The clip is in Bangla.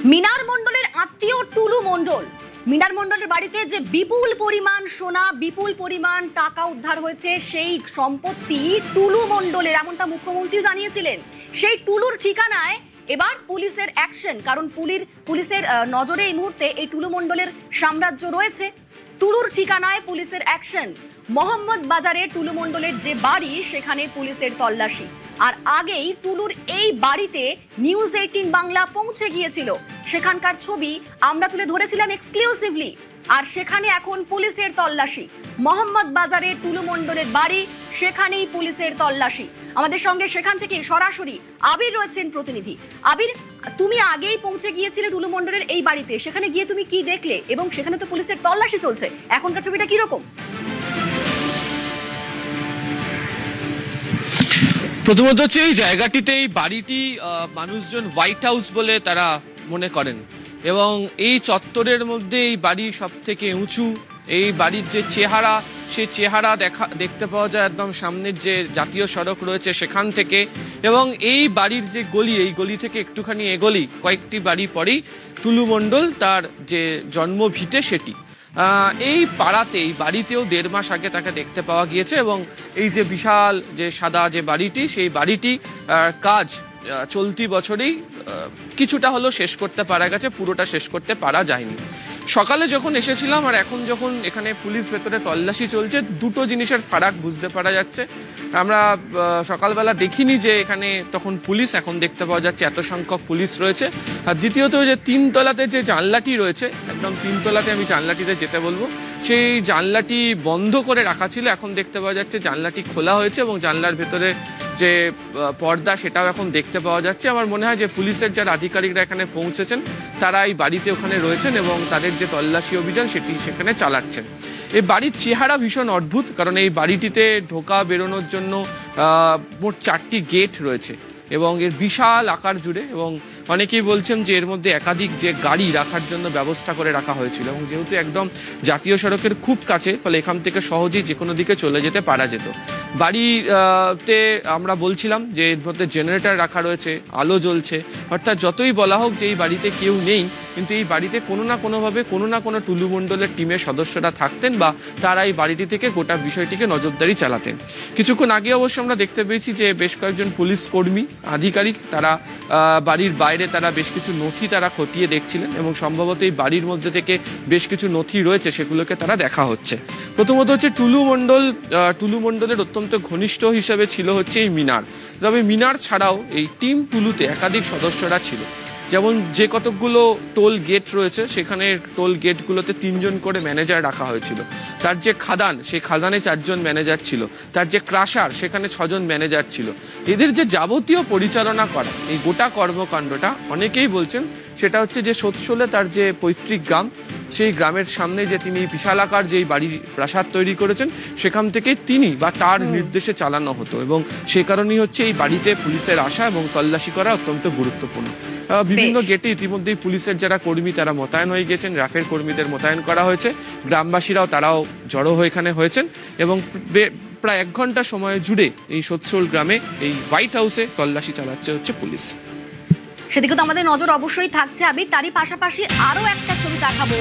মিনার মণ্ডলের আত্মীয় টুলু মণ্ডল, মিনার মণ্ডলের বাড়িতে যে বিপুল পরিমাণ সোনা, বিপুল পরিমাণ টাকা উদ্ধার হয়েছে, সেই সম্পত্তি টুলু মণ্ডলের, এমনটা মুখ্যমন্ত্রীও জানিয়েছিলেন। সেই টুলুর ঠিকানায় এবার পুলিশের অ্যাকশন, কারণ পুলিশের নজরে এই মুহূর্তে এই টুলু মণ্ডলের সাম্রাজ্য রয়েছে। টুলুর ঠিকানায় পুলিশের অ্যাকশন। মোহাম্মদ বাজারে টুলু মণ্ডলের যে বাড়ি, সেখানে পুলিশের তল্লাশি। আর আগেই টুলুর এই বাড়িতে নিউজ 18 বাংলা পৌঁছে গিয়েছিল, সেখানকার ছবি আমরা তুলে ধরেছিলাম এক্সক্লুসিভলি। আর সেখানে এখন পুলিশের তল্লাশি। মোহাম্মদ বাজারে টুলু মণ্ডলের বাড়ি, সেখানেই পুলিশের তল্লাশি। আমাদের সঙ্গে সেখান থেকে সরাসরি আবির রয়েছেন প্রতিনিধি। আবির, তুমি আগেই পৌঁছে গিয়েছিলে টুলু মণ্ডলের এই বাড়িতে, সেখানে গিয়ে তুমি কি দেখলে এবং সেখানে তো পুলিশের তল্লাশি চলছে, এখনকার ছবিটা কিরকম? প্রথমত হচ্ছে এই জায়গাটিতে, এই বাড়িটি মানুষজন হোয়াইট হাউস বলে তারা মনে করেন, এবং এই চত্বরের মধ্যে এই বাড়ি সব থেকে উঁচু। এই বাড়ির যে চেহারা, সেই চেহারা দেখতে পাওয়া যায় একদম সামনের যে জাতীয় সড়ক রয়েছে সেখান থেকে। এবং এই বাড়ির যে গলি, এই গলি থেকে একটুখানি এগোলি কয়েকটি বাড়ি পরেই টুলু মণ্ডল তার যে জন্মভিটে সেটি। এই পাড়াতে, এই বাড়িতেও 1.5 মাস আগে তাকে দেখতে পাওয়া গিয়েছে। এবং এই যে বিশাল যে সাদা যে বাড়িটি, সেই বাড়িটি কাজ চলতি বছরেই কিছুটা হলো শেষ করতে পারা গেছে, পুরোটা শেষ করতে পারা যায়নি। সকালে যখন এসেছিলাম আর এখন যখন এখানে পুলিশ ভেতরে তল্লাশি চলছে, দুটো জিনিসের ফারাক বুঝতে পারা যাচ্ছে। আমরা সকালবেলা দেখিনি যে এখানে তখন পুলিশ, এখন দেখতে পাওয়া যাচ্ছে এত সংখ্যক পুলিশ রয়েছে। আর দ্বিতীয়ত যে 3 তলাতে যে জানলাটি রয়েছে, একদম 3 তলাতে আমি জানলাটিতে যেতে বলবো, সেই জানলাটি বন্ধ করে রাখা ছিল, এখন দেখতে পাওয়া যাচ্ছে জানলাটি খোলা হয়েছে এবং জানলার ভেতরে যে পর্দা সেটাও এখন দেখতে পাওয়া যাচ্ছে। আমার মনে হয় যে পুলিশের যারা আধিকারিকরা এখানে পৌঁছেছেন, তারা এই বাড়িতে ওখানে রয়েছেন এবং তাদের যে তল্লাশি অভিযান সেটি সেখানে চালাচ্ছেন। এই বাড়ির চেহারা ভীষণ অদ্ভুত, কারণ এই বাড়িটিতে ঢোকা বেরোনোর জন্য মোট 4টি গেট রয়েছে এবং এর বিশাল আকার জুড়ে। এবং অনেকেই বলছেন যে এর মধ্যে একাধিক যে গাড়ি রাখার জন্য ব্যবস্থা করে রাখা হয়েছিল, এবং যেহেতু একদম জাতীয় সড়কের খুব কাছে, ফলে এখান থেকে সহজেই যে কোনো দিকে চলে যেতে পারা যেত। বাড়িতে আমরা বলছিলাম যে এর মধ্যে জেনারেটর রাখা রয়েছে, আলো জ্বলছে, অর্থাৎ যতই বলা হোক যে এই বাড়িতে কেউ নেই, কিন্তু এই বাড়িতে কোনো না কোনোভাবে কোনো না কোনো টুলু মণ্ডলের টিমের সদস্যরা থাকতেন বা তারা এই বাড়িটি থেকে গোটা বিষয়টিকে নজরদারি চালাতেন। কিছুক্ষণ আগে অবশ্য আমরা দেখতে পেয়েছি যে বেশ কয়েকজন পুলিশ কর্মী, আধিকারিক, তারা বাড়ির বাইরে তারা বেশ কিছু নথি তারা খতিয়ে দেখছিলেন এবং সম্ভবত এই বাড়ির মধ্যে থেকে বেশ কিছু নথি রয়েছে, সেগুলোকে তারা দেখা হচ্ছে। প্রথমত হচ্ছে টুলু মণ্ডলের অত্যন্ত ঘনিষ্ঠ হিসেবে ছিল হচ্ছে এই মিনার। তবে মিনার ছাড়াও এই টিম টুলুতে একাধিক সদস্যরা ছিল। যেমন যে কতকগুলো টোল গেট রয়েছে, সেখানে টোল গেটগুলোতে 3 জন করে ম্যানেজার রাখা হয়েছিল। তার যে খাদান, সেই খাদানে 4 জন ম্যানেজার ছিল। তার যে ক্রাশার, সেখানে 6 জন ম্যানেজার ছিল। এদের যে যাবতীয় পরিচালনা করা, এই গোটা কর্মকাণ্ডটা অনেকেই বলছেন সেটা হচ্ছে যে সোৎসলে তার যে পৈতৃক গ্রাম, সেই গ্রামের সামনে যে তিনি বিশালাকার যে বাড়ির প্রাসাদ তৈরি করেছেন, সেখান থেকে তিনি বা তার নির্দেশে চালানো হতো। এবং সে কারণেই হচ্ছে এই বাড়িতে পুলিশের আসা এবং তল্লাশি করা অত্যন্ত গুরুত্বপূর্ণ। বিভিন্ন গেটে ইতিমধ্যেই পুলিশের যারা কর্মী তারা মোতায়েন হয়ে গেছেন, র্যাফের কর্মীদের মোতায়েন করা হয়েছে, গ্রামবাসীরাও তারাও জড়ো হয়ে এখানে হয়েছেন। এবং প্রায় 1 ঘন্টা সময় জুড়ে এই সোৎসল গ্রামে, এই হোয়াইট হাউসে তল্লাশি চালাচ্ছে হচ্ছে পুলিশ। সেদিকে তো আমাদের নজর অবশ্যই থাকছে আবির। তারই পাশাপাশি আরো একটা ছবি দেখাবো।